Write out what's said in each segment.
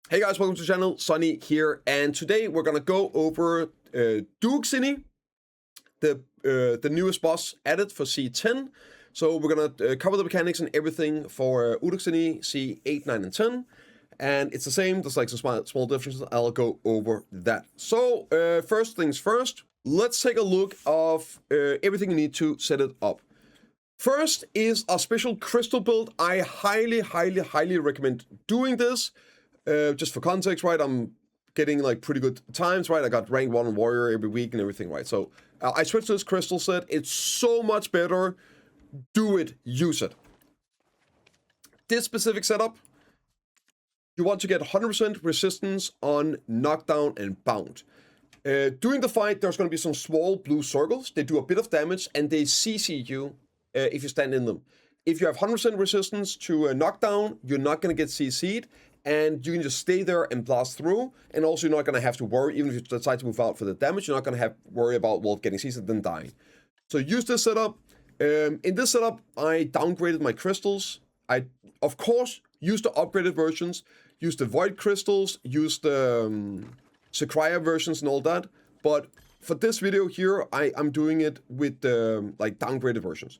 Hey guys, welcome to the channel, Sonny here, and today we're gonna go over Duoksini, the newest boss added for C10. So we're gonna cover the mechanics and everything for Duoksini C8, 9, and 10. And it's the same, there's like some small differences. I'll go over that. So first things first, let's take a look of everything you need to set it up. First is a special crystal build. I highly recommend doing this. Just for context, right, I'm getting like pretty good times, right? I got rank 1 warrior every week and everything, right? So I switched to this crystal set. It's so much better. Do it, use it. This specific setup, you want to get 100% resistance on knockdown and bound. During the fight, there's going to be some small blue circles. They do a bit of damage and they CC you if you stand in them. If you have 100% resistance to knockdown, you're not going to get CC'd. And you can just stay there and blast through. And also you're not going to have to worry, even if you decide to move out for the damage, you're not going to worry about, well, getting CC'd and then dying. So use this setup. In this setup, I downgraded my crystals. I, of course, used the upgraded versions, used the Void crystals, used the Sakria versions and all that. But for this video here, I'm doing it with the like downgraded versions.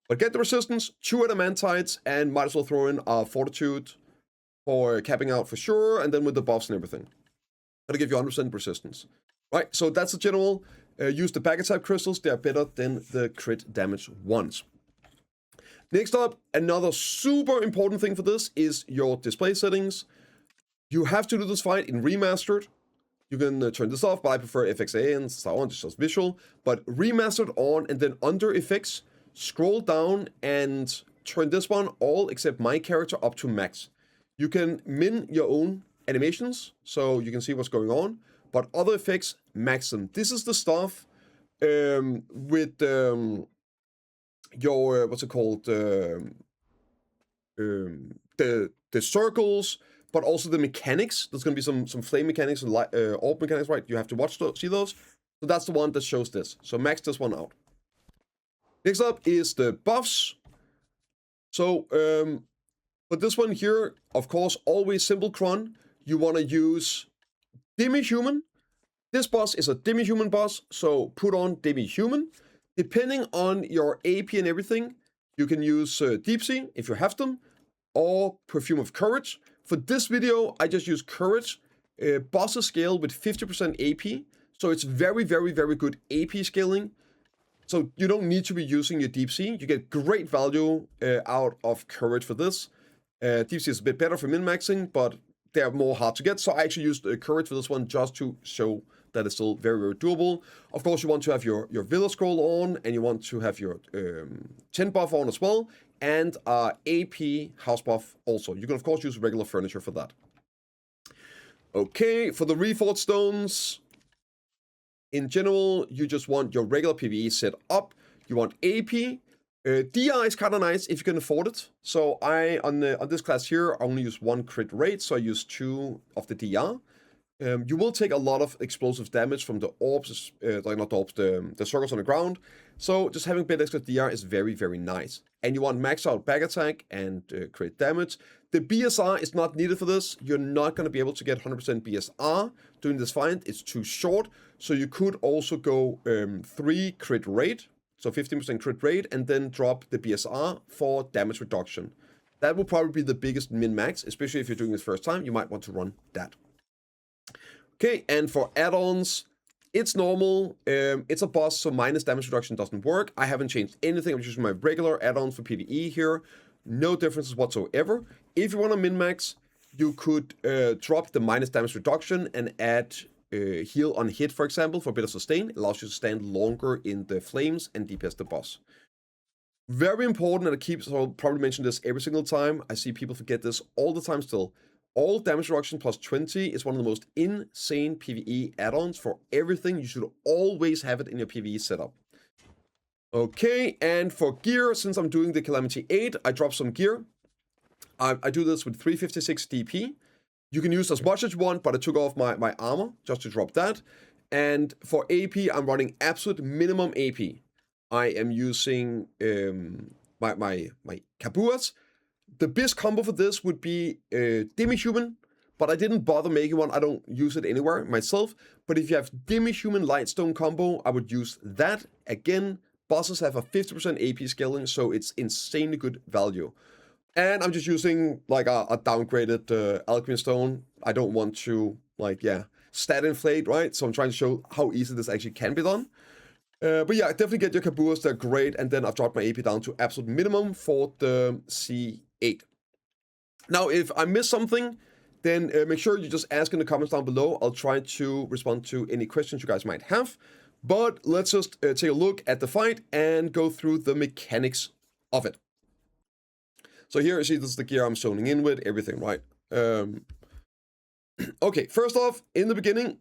But get the resistance, 2 adamantites, and might as well throw in a fortitude for capping out for sure, and then with the buffs and everything. That'll give you 100% resistance. Right, so that's the general. Use the packet type crystals, they are better than the crit damage ones. Next up, another super important thing for this is your display settings. You have to do this fight in remastered. You can turn this off, but I prefer FXA and so on, just visual. But remastered on, and then under effects, scroll down and turn this one all except my character up to max. You can min your own animations, so you can see what's going on, but other effects, max them. This is the stuff with your, what's it called, the circles, but also the mechanics. There's going to be some flame mechanics and orb mechanics, right? You have to watch those, see those. So that's the one that shows this. So max this one out. Next up is the buffs. So, but this one here, of course, always simple cron. You want to use demi-human. This boss is a demi-human boss, so put on demi-human. Depending on your AP and everything, you can use Deep Sea if you have them, or Perfume of Courage. For this video, I just use Courage. Bosses scale with 50% AP, so it's very good AP scaling. So you don't need to be using your Deep Sea. You get great value out of Courage for this. Deep Sea is a bit better for min-maxing, but they're more hard to get. So I actually used Courage for this one just to show that it's still very doable. Of course, you want to have your Villa Scroll on, and you want to have your 10 buff on as well, and AP house buff also. You can, of course, use regular furniture for that. Okay, for the Reforged Stones, in general, you just want your regular PvE set up. You want AP. DR is kind of nice if you can afford it. So I, on this class here, I only use 1 crit rate, so I use 2 of the DR. You will take a lot of explosive damage from the orbs, like not the orbs, the circles on the ground. So just having a bit extra DR is very nice. And you want max out back attack and crit damage. The BSR is not needed for this. You're not going to be able to get 100% BSR during this fight. It's too short. So you could also go 3 crit rate. So 15% crit rate, and then drop the BSR for damage reduction. That will probably be the biggest min-max, especially if you're doing this first time. You might want to run that. Okay, and for add-ons, it's normal. It's a boss, so minus damage reduction doesn't work. I haven't changed anything. I'm using my regular add-ons for PvE here. No differences whatsoever. If you want to min-max, you could drop the minus damage reduction and add heal on hit, for example, for a bit of sustain. It allows you to stand longer in the flames and DPS the boss. Very important, and I'll probably mention this every single time. I see people forget this all the time still. All damage reduction plus 20 is one of the most insane PvE add-ons for everything. You should always have it in your PvE setup. Okay, and for gear, since I'm doing the Calamity 8, I drop some gear. I do this with 356 DP. You can use as much as you want, but I took off my armor just to drop that. And for AP, I'm running absolute minimum AP. I am using my Kabuas. The best combo for this would be Demi-Human but I didn't bother making one. I don't use it anywhere myself. But if you have Demi-Human Lightstone combo, I would use that. Again, bosses have a 50% AP scaling, so it's insanely good value. And I'm just using like a downgraded Alchemy Stone. I don't want to, like, stat inflate, right? So I'm trying to show how easy this actually can be done. But yeah, definitely get your Kabuas, they're great. And then I've dropped my AP down to absolute minimum for the C8. Now, if I miss something, then make sure you just ask in the comments down below. I'll try to respond to any questions you guys might have. But let's just take a look at the fight and go through the mechanics of it. So here you see this is the gear I'm zoning in with, everything, right? Okay, first off, in the beginning,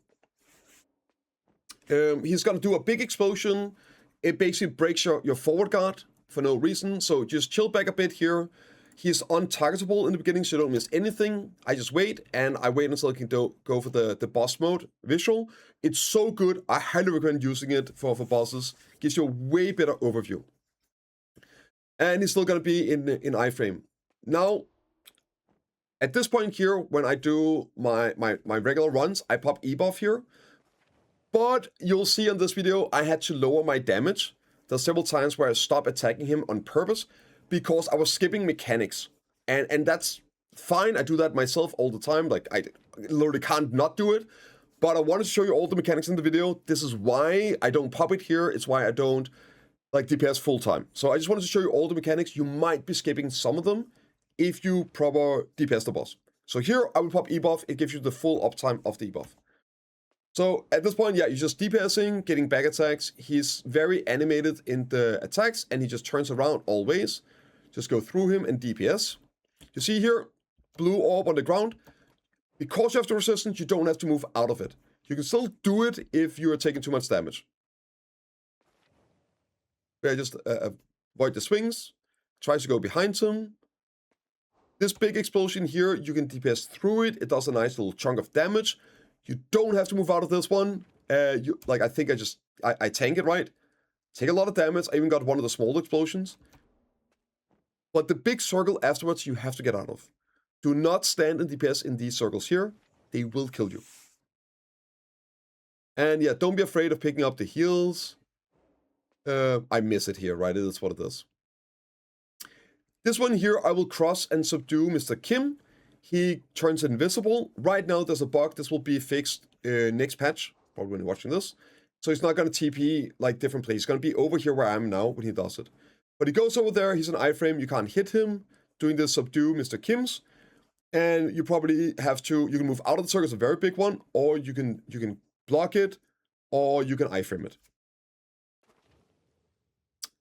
he's gonna do a big explosion. It basically breaks your forward guard for no reason, so just chill back a bit here. He's untargetable in the beginning, so you don't miss anything. I just wait, and I wait until I can go for the boss mode visual. It's so good, I highly recommend using it for bosses. Gives you a way better overview. And he's still gonna be in iframe. Now, at this point here, when I do my regular runs, I pop E-buff here. But you'll see on this video, I had to lower my damage. There's several times where I stopped attacking him on purpose because I was skipping mechanics. And that's fine, I do that myself all the time. Like, I literally can't not do it. But I wanted to show you all the mechanics in the video. This is why I don't pop it here. It's why I don't like DPS full time. So I just wanted to show you all the mechanics. You might be skipping some of them if you proper DPS the boss. So here I will pop E-buff. It gives you the full uptime of the E-buff. So at this point, yeah, you're just DPSing, getting back attacks. He's very animated in the attacks, and he just turns around always. Just go through him and DPS. You see here, blue orb on the ground. Because you have the resistance, you don't have to move out of it. You can still do it if you are taking too much damage. Yeah, just avoid the swings. Tries to go behind him. This big explosion here, you can DPS through it. It does a nice little chunk of damage. You don't have to move out of this one. I think I tank it, right? Take a lot of damage. I even got one of the small explosions. But the big circle afterwards, you have to get out of. Do not stand in DPS in these circles here. They will kill you. And yeah, don't be afraid of picking up the heals. I miss it here, right? It is what it is. This one here, I will cross and subdue Mr. Kim. He turns invisible. Right now, there's a bug. This will be fixed next patch, probably when you're watching this. So he's not going to TP like different places. He's going to be over here where I am now when he does it. But he goes over there. He's an iframe. You can't hit him. Doing the subdue Mr. Kim's. And you probably have to, you can move out of the circle. It's a very big one. Or you can block it. Or you can iframe it.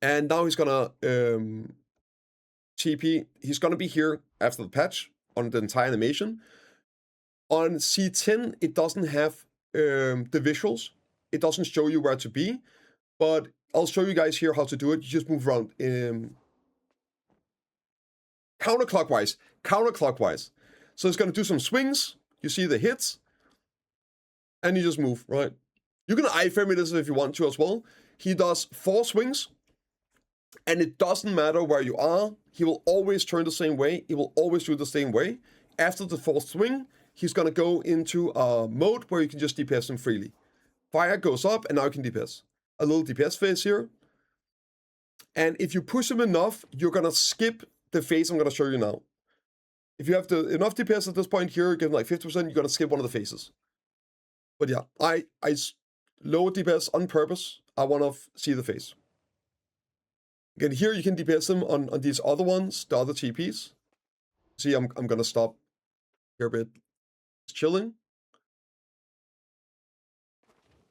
And now he's going to TP. He's going to be here after the patch on the entire animation. On C10, it doesn't have the visuals. It doesn't show you where to be, but I'll show you guys here how to do it. You just move around counterclockwise. So it's going to do some swings. You see the hits, and you just move, right? You can iframe it if you want to as well. He does 4 swings, and it doesn't matter where you are. He will always turn the same way. He will always do the same way. After the 4th swing, he's going to go into a mode where you can just DPS him freely. Fire goes up, and now you can DPS. A little DPS phase here. And if you push him enough, you're going to skip the phase I'm going to show you now. If you have enough DPS at this point here, give him like 50%, you're going to skip one of the phases. But yeah, I lowered DPS on purpose. I want to see the phase. Again, here you can DPS them on these other ones, the other TPs. See, I'm going to stop here a bit. Just chilling.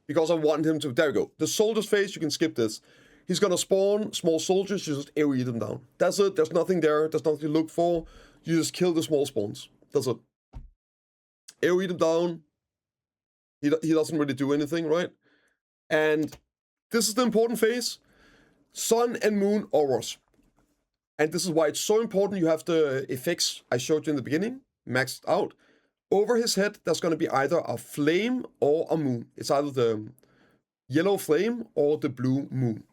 Because I want him to... There we go. The soldier's phase, you can skip this. He's going to spawn small soldiers, you just AoE them down. That's it. There's nothing there. There's nothing to look for. You just kill the small spawns. That's it. AoE them down. He doesn't really do anything, right? And this is the important phase. Sun and Moon auras. And this is why it's so important you have the effects I showed you in the beginning maxed out. Over his head, there's going to be either a flame or a moon. It's either the yellow flame or the blue moon.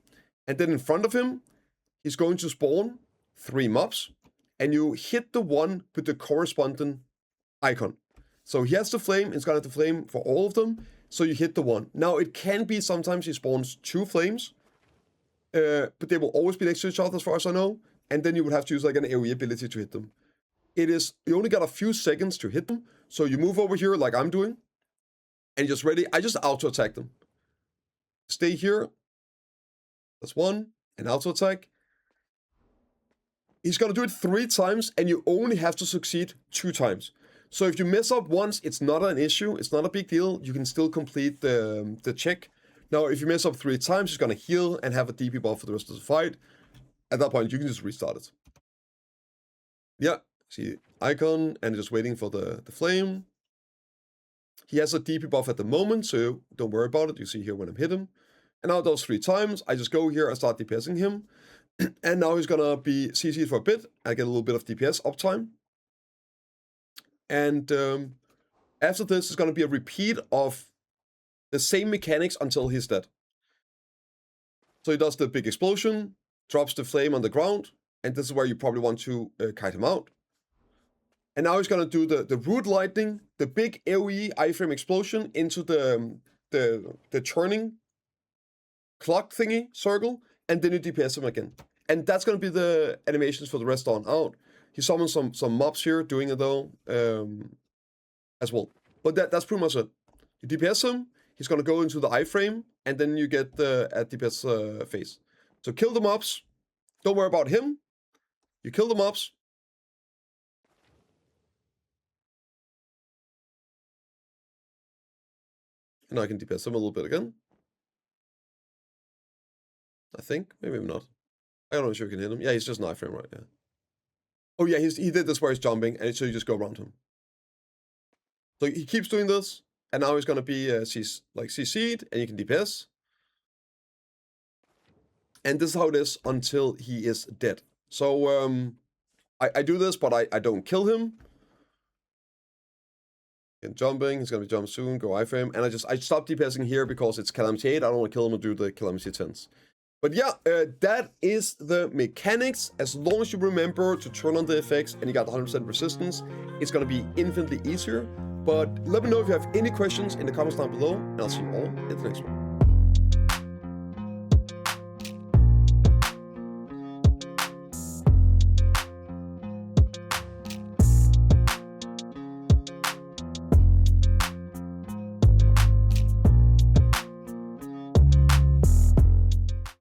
And then in front of him, he's going to spawn 3 mobs. And you hit the one with the corresponding icon. So he has the flame, it's gonna have the flame for all of them, so you hit the one. Now, it can be sometimes he spawns 2 flames, but they will always be next to each other as far as I know, and then you would have to use like an AoE ability to hit them. You only got a few seconds to hit them, so you move over here like I'm doing, and you're just ready. I just auto-attack them. Stay here. That's 1, and auto-attack. He's gonna do it 3 times, and you only have to succeed 2 times. So if you mess up once, it's not an issue, it's not a big deal, you can still complete the check. Now, if you mess up 3 times, he's gonna heal and have a DP buff for the rest of the fight. At that point, you can just restart it. Yeah, see icon, and just waiting for the flame. He has a DP buff at the moment, so don't worry about it, you see here when I'm hit him. And now those 3 times, I just go here and start DPSing him. And now he's gonna be CC'd for a bit, I get a little bit of DPS uptime. And after this, it's going to be a repeat of the same mechanics until he's dead. So he does the big explosion, drops the flame on the ground, and this is where you probably want to kite him out. And now he's going to do the root lightning, the big AoE iframe explosion into the turning clock thingy circle, and then you DPS him again. And that's going to be the animations for the rest on out. He summons some mobs here, doing it though, as well. But that's pretty much it. You DPS him, he's gonna go into the iframe, and then you get the at DPS phase. So kill the mobs, don't worry about him. You kill the mobs. And now I can DPS him a little bit again. I think, maybe not. I don't know if you can hit him. Yeah, he's just an iframe, right? Yeah. Oh yeah, he did this where he's jumping, and so you just go around him. So he keeps doing this, and now he's gonna be CC'd, and you can DPS. And this is how it is until he is dead. So I do this, but I don't kill him. And jumping, he's gonna be jump soon, go iframe, and I stop DPSing here because it's Calamity 8. I don't want to kill him and do the Calamity 10s. But yeah, that is the mechanics. As long as you remember to turn on the effects and you got 100% resistance, it's going to be infinitely easier. But let me know if you have any questions in the comments down below, and I'll see you all in the next one.